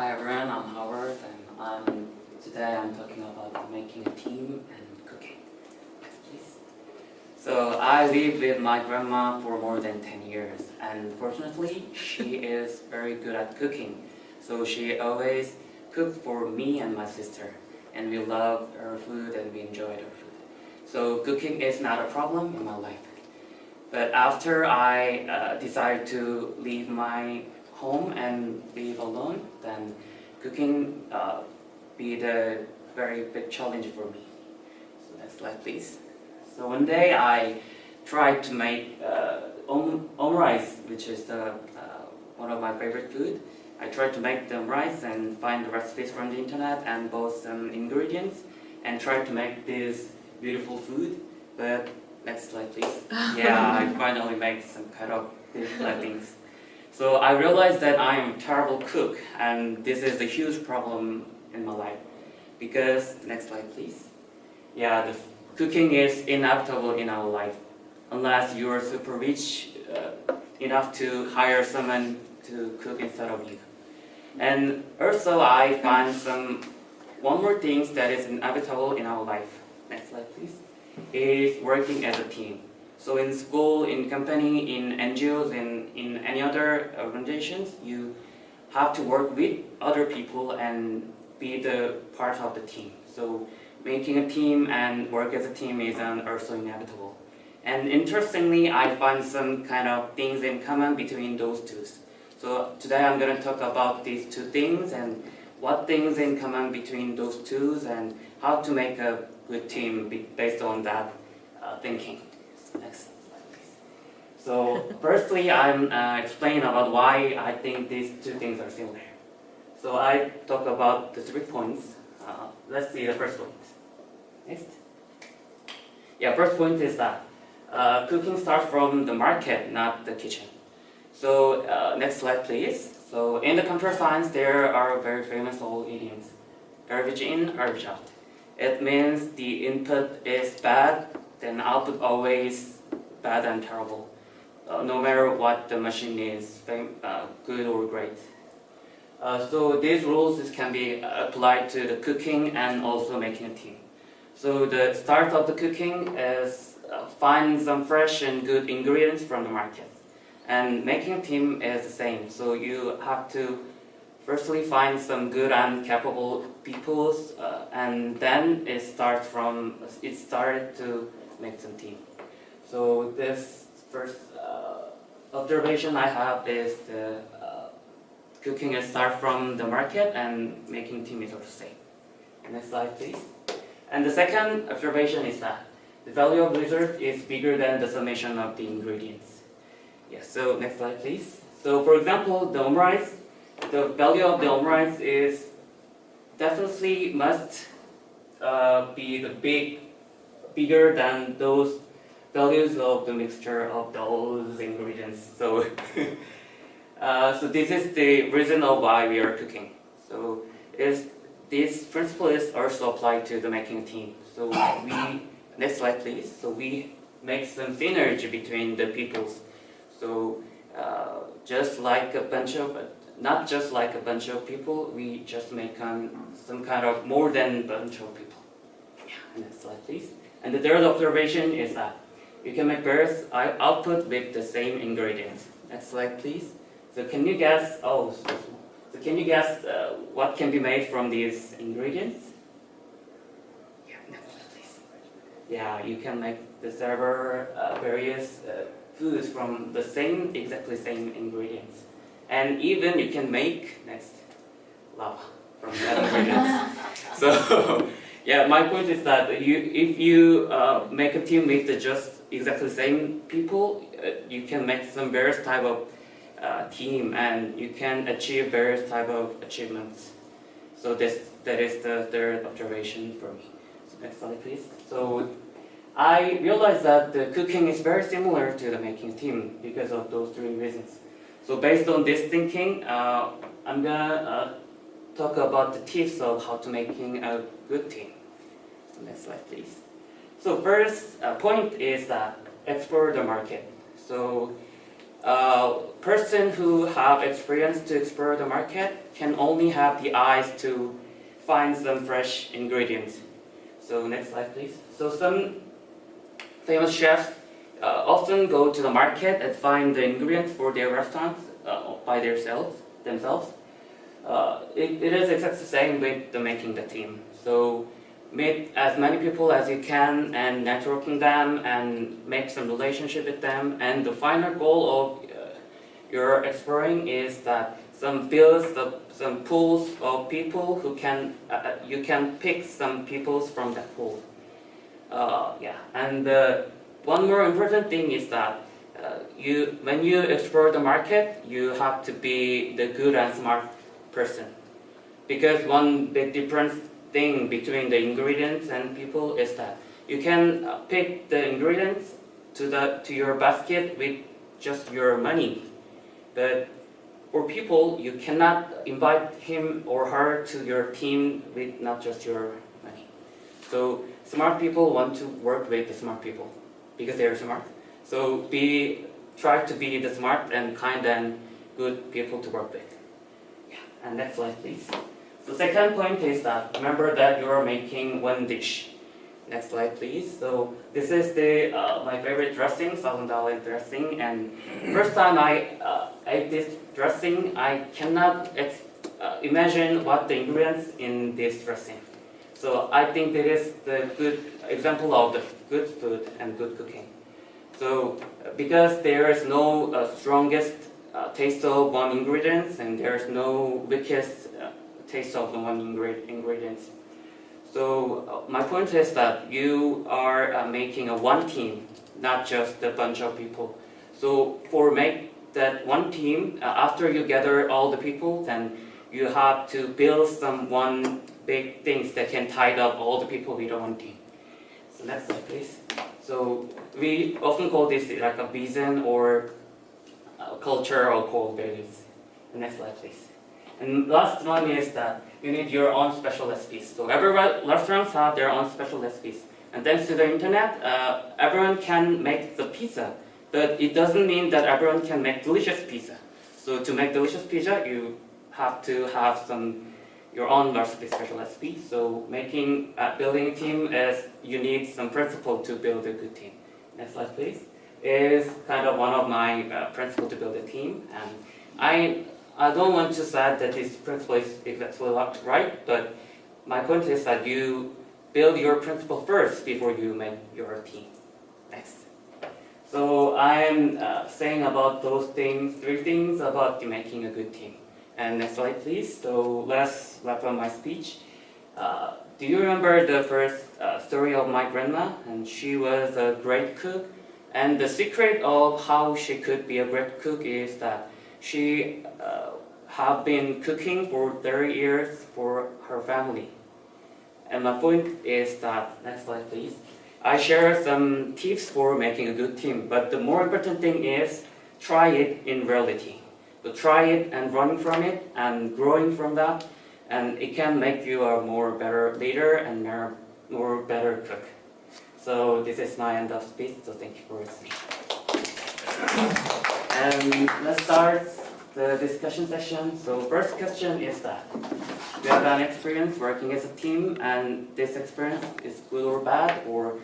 Hi everyone, I'm Howard and today I'm talking about making a team and cooking. Next please. So I live with my grandma for more than 10 years and fortunately she is very good at cooking. So she always cooked for me and my sister and we love her food and we enjoyed her food. So cooking is not a problem in my life. But after I decided to leave my home and live alone, then cooking be the very big challenge for me. So next slide, please. So one day I tried to make omurice, which is one of my favorite food. I tried to make the omurice and find the recipes from the internet and bought some ingredients and tried to make this beautiful food. But next slide, please. Yeah, I finally made some kind of different things. So I realized that I am a terrible cook and this is a huge problem in my life. Because, next slide please. Yeah, the cooking is inevitable in our life. Unless you are super rich enough to hire someone to cook instead of you. And also I find one more thing that is inevitable in our life. Next slide please. Is working as a team. So in school, in company, in NGOs, in any other organizations, you have to work with other people and be the part of the team. So making a team and work as a team is also inevitable. And interestingly, I find some kind of things in common between those two. So today I'm going to talk about these two things and what things in common between those two and how to make a good team based on that thinking. So next slide, please. So firstly, I'm explaining about why I think these two things are similar. So I talk about the 3 points. Let's see the first point. Next. Yeah, first point is that cooking starts from the market, not the kitchen. So next slide, please. So in the computer science, there are very famous old idioms. Garbage in, garbage out. It means the input is bad, then output always bad and terrible. No matter what the machine is, good or great. So these rules can be applied to the cooking and also making a team. So the start of the cooking is find some fresh and good ingredients from the market. And making a team is the same. So you have to firstly find some good and capable people, and then it started to make some team. So this first observation I have is the cooking is start from the market and making team is also same. Next slide, please. And the second observation is that the value of result is bigger than the summation of the ingredients. Yes. So next slide, please. So for example, the omurice. The value of the omurice is definitely must be bigger than those values of the mixture of those ingredients. So, so this is the reason of why we are cooking. So this principle is also applied to the making a team. So next slide please. So we make some synergy between the peoples. So just like a bunch of not just like a bunch of people, we just make some kind of more than a bunch of people. Yeah, next slide please. And the third observation is that you can make various output with the same ingredients. Next slide please. So can you guess, can you guess what can be made from these ingredients? Yeah, next slide please. Yeah, you can make the several various foods from the exactly same ingredients. And even you can make, next, lava from that ingredients. So, yeah, my point is that if you make a team with just exactly the same people, you can make some various type of team and you can achieve various type of achievements. So that is the third observation for me. So next slide, please. So I realized that the cooking is very similar to the making a team because of those 3 reasons. So based on this thinking, I'm gonna talk about the tips of how to making a good team. So next slide, please. So first point is that explore the market. So person who have experience to explore the market can only have the eyes to find some fresh ingredients. So next slide, please. So some famous chefs often go to the market and find the ingredients for their restaurants by themselves. It is exactly the same with the making the team. So meet as many people as you can and networking them and make some relationship with them. And the final goal of your exploring is that some pools of people who can you can pick some people from that pool. Yeah, and one more important thing is that when you explore the market, you have to be the good and smart person, because one big difference thing between the ingredients and people is that you can pick the ingredients to your basket with just your money, but for people you cannot invite him or her to your team with not just your money. So smart people want to work with the smart people because they are smart. So try to be the smart and kind and good people to work with. Yeah. And next slide, please. The second point is that remember that you are making one dish. Next slide, please. So this is my favorite dressing, $1,000 dressing. And first time I ate this dressing, I cannot imagine what the ingredients in this dressing. So I think that is the good example of the good food and good cooking. So because there is no strongest taste of one ingredient, and there is no weakest taste of the one ingredients. So my point is that you are making a one team, not just a bunch of people. So for make that one team, after you gather all the people, then you have to build some one big things that can tie up all the people with one team. So next slide, please. So we often call this like a vision or culture or core values. The next slide, please. And last one is that you need your own special recipes. So every restaurants have their own special recipes. And thanks to the internet, everyone can make the pizza. But it doesn't mean that everyone can make delicious pizza. So to make delicious pizza, you have to have your own special recipe. So building a team is you need some principle to build a good team. Next slide, please. Is kind of one of my principles to build a team. And I don't want to say that this principle is exactly right, but my point is that you build your principle first before you make your team. Next. So I'm saying about those things, 3 things about making a good team. And next slide, please. So let's wrap up my speech. Do you remember the first story of my grandma? And she was a great cook. And the secret of how she could be a great cook is that she have been cooking for 30 years for her family. And my point is that, next slide please, I share some tips for making a good team, but the more important thing is try it in reality. So try it and running from it and growing from that, and it can make you a more better leader and more better cook. So this is my end of speech, so thank you for listening. And let's start the discussion session. So first question is that you have an experience working as a team, and this experience is good or bad, or